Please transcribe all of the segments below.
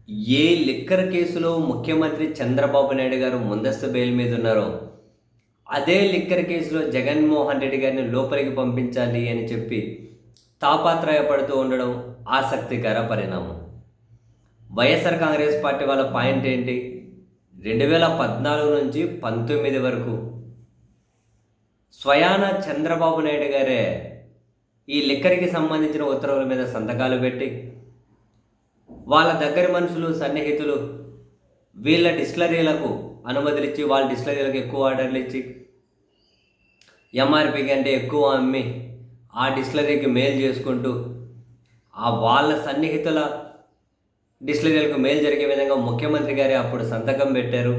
ఏ liquor కేసులో ముఖ్యమంత్రి చంద్రబాబు నాయుడు గారు ముందస్తు బెయిల్ మీద ఉన్నారో, అదే లిక్కర్ కేసులో జగన్మోహన్ రెడ్డి గారిని లోపలికి పంపించాలి అని చెప్పి తాపత్రయపడుతూ ఉండడం ఆసక్తికర పరిణామం. వైఎస్ఆర్ కాంగ్రెస్ పార్టీ వాళ్ళ పాయింట్ ఏంటి? 2014 నుంచి 19 వరకు స్వయాన చంద్రబాబు నాయుడు గారే ఈ లిక్కర్కి సంబంధించిన ఉత్తర్వుల మీద సంతకాలు పెట్టి, వాళ్ళ దగ్గర మనుషులు, సన్నిహితులు వీళ్ళ డిస్టిలరీలకు అనుమతులు ఇచ్చి, వాళ్ళ డిస్టిలరీలకు ఎక్కువ ఆర్డర్లు ఇచ్చి, ఎంఆర్పి కంటే ఎక్కువ అమ్మి ఆ డిస్టిలరీకి మేలు చేసుకుంటూ, ఆ వాళ్ళ సన్నిహితుల డిస్టిలరీలకు మేలు జరిగే విధంగా ముఖ్యమంత్రి గారే అప్పుడు సంతకం పెట్టారు.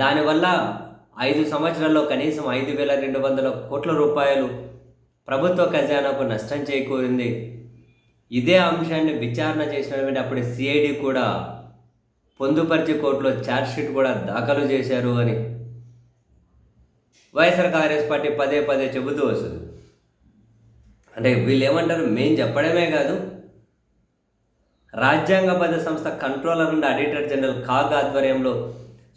దానివల్ల 5 సంవత్సరాల్లో కనీసం 5,200 కోట్ల రూపాయలు ప్రభుత్వ ఖజానాకు నష్టం చేకూరింది. ఇదే అంశాన్ని విచారణ చేసినటువంటి అప్పుడు సిఐడి కూడా పొందుపరిచి కోర్టులో ఛార్జ్షీట్ కూడా దాఖలు చేశారు అని వైఎస్ఆర్ కాంగ్రెస్ పార్టీ పదే పదే చెబుతూ వస్తుంది. అంటే వీళ్ళు ఏమంటారు, మేం చెప్పడమే కాదు, రాజ్యాంగబద్ధ సంస్థ controller and auditor general CAG ఆధ్వర్యంలో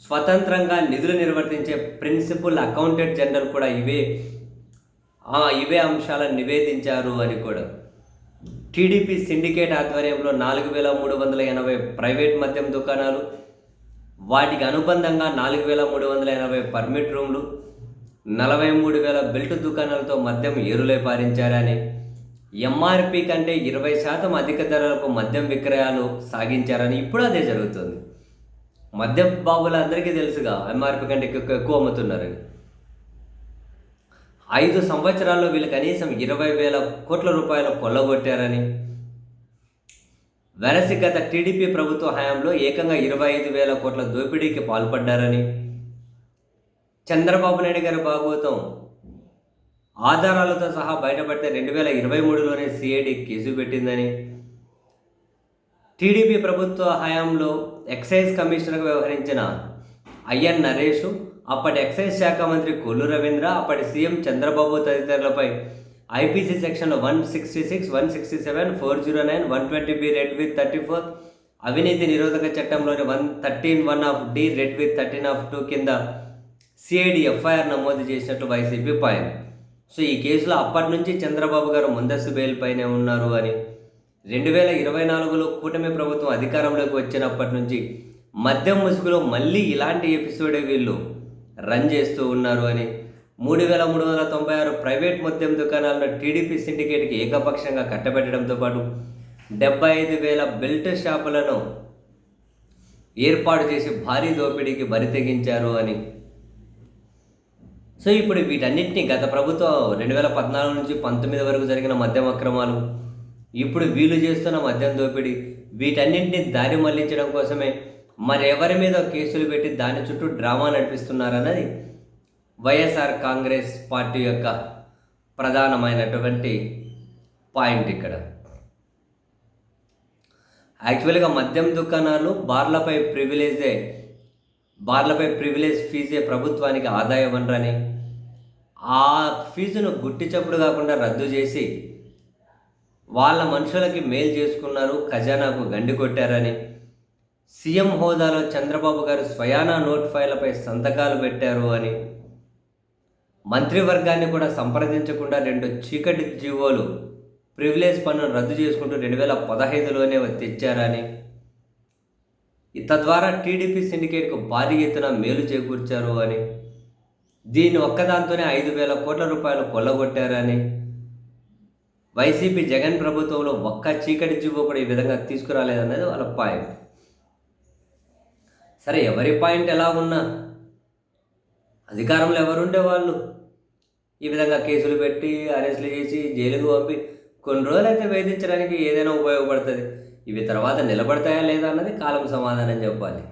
స్వతంత్రంగా నిధులు నిర్వర్తించే ప్రిన్సిపల్ అకౌంటెంట్ జనరల్ కూడా ఇవే అంశాలను నివేదించారు అని కూడా. టీడీపీ సిండికేట్ ఆధ్వర్యంలో 4,380 ప్రైవేట్ మద్యం దుకాణాలు, వాటికి అనుబంధంగా 4,380 పర్మిట్ రూమ్లు, 43,000 బెల్ట్ దుకాణాలతో మద్యం ఏరులై పారించారని, ఎంఆర్పి కంటే 20% అధిక ధరలకు మద్యం విక్రయాలు సాగించారని ఇప్పుడు అదే జరుగుతుంది. మద్యం బాబులందరికీ తెలుసుగా ఎంఆర్పి కంటే ఎక్కువ అమ్ముతున్నారని. 5 సంవత్సరాల్లో వీళ్ళు కనీసం 20,000 కోట్ల రూపాయలు కొల్లగొట్టారని, వెరసి గత టీడీపీ ప్రభుత్వ హయాంలో ఏకంగా 25,000 కోట్ల దోపిడీకి పాల్పడ్డారని, చంద్రబాబు నాయుడు గారి భాగవతం ఆధారాలతో సహా బయటపడితే 2023లోనే సిఐడి కేసు పెట్టిందని, టీడీపీ ప్రభుత్వ హయాంలో ఎక్సైజ్ కమిషనర్గా వ్యవహరించిన ఐఎన్ నరేష్, అప్పటి ఎక్సైజ్ శాఖ మంత్రి కొల్లు రవీంద్ర, అప్పటి సీఎం చంద్రబాబు తదితరులపై IPC section 166, 167, 409, 120B read with 34, అవినీతి నిరోధక చట్టంలోని 113(1)(d) రెడ్ విత్ 13(2) కింద సిఐడి ఎఫ్ఐఆర్ నమోదు చేసినట్లు వైసీపీ పాయింట్. సో ఈ కేసులో అప్పటి నుంచి చంద్రబాబు గారు ముందస్తు బెయిల్ పైనే ఉన్నారు అని, 2024లో కూటమి ప్రభుత్వం అధికారంలోకి వచ్చినప్పటి నుంచి మద్యం ముసుగులో మళ్ళీ ఇలాంటి ఎపిసోడే వీళ్ళు రన్ చేస్తూ ఉన్నారు అని, 3,396 ప్రైవేట్ మద్యం దుకాణాలను టీడీపీ సిండికేట్కి ఏకపక్షంగా కట్టబెట్టడంతో పాటు 75,000 బెల్ట్ షాపులను ఏర్పాటు చేసి భారీ దోపిడీకి బరి తెగించారు అని. సో ఇప్పుడు వీటన్నిటిని గత ప్రభుత్వం 2014 నుంచి 19 వరకు జరిగిన మద్యం అక్రమాలు, ఇప్పుడు వీళ్ళు చేస్తున్న మద్యం దోపిడీ, వీటన్నింటినీ దారి మళ్లించడం కోసమే మరెవరి మీద కేసులు పెట్టి దాని చుట్టూ డ్రామా నడిపిస్తున్నారన్నది వైఎస్ఆర్ కాంగ్రెస్ పార్టీ యొక్క ప్రధానమైనటువంటి పాయింట్ ఇక్కడ. యాక్చువల్గా మద్యం దుకాణాలు బార్లపై ప్రివిలేజ్ ఫీజే ప్రభుత్వానికి ఆదాయ వనరని, ఆ ఫీజును గుట్టి చప్పుడు కాకుండా రద్దు చేసి వాళ్ళ మనుషులకి మేలు చేసుకున్నారు, ఖజానాకు గండి కొట్టారని, సీఎం హోదాలో చంద్రబాబు గారు స్వయానా నోట్ ఫైళ్లపై సంతకాలు పెట్టారు అని, మంత్రివర్గాన్ని కూడా సంప్రదించకుండా 2 చీకటి జీవోలు ప్రివిలేజ్ పన్నును రద్దు చేసుకుంటూ 2015లోనే తెచ్చారని, తద్వారా టీడీపీ సిండికేట్కు భారీ ఎత్తున మేలు చేకూర్చారు అని, దీన్ని ఒక్కదాంతోనే 5,000 కోట్ల రూపాయలు కొల్లగొట్టారని, వైసీపీ జగన్ ప్రభుత్వంలో ఒక్క చీకటి జీవో కూడా ఈ విధంగా తీసుకురాలేదన్నది వాళ్ళ పాయింట్. సరే, ఎవరి పాయింట్ ఎలా ఉన్నా అధికారంలో ఎవరుండే వాళ్ళు ఈ విధంగా కేసులు పెట్టి అరెస్టులు చేసి జైలుకు పంపి కొన్ని రోజులైతే వేధించడానికి ఏదైనా ఉపయోగపడుతుంది. ఇవి తర్వాత నిలబడతాయా లేదా అన్నది కాలం సమాధానం చెప్పాలి.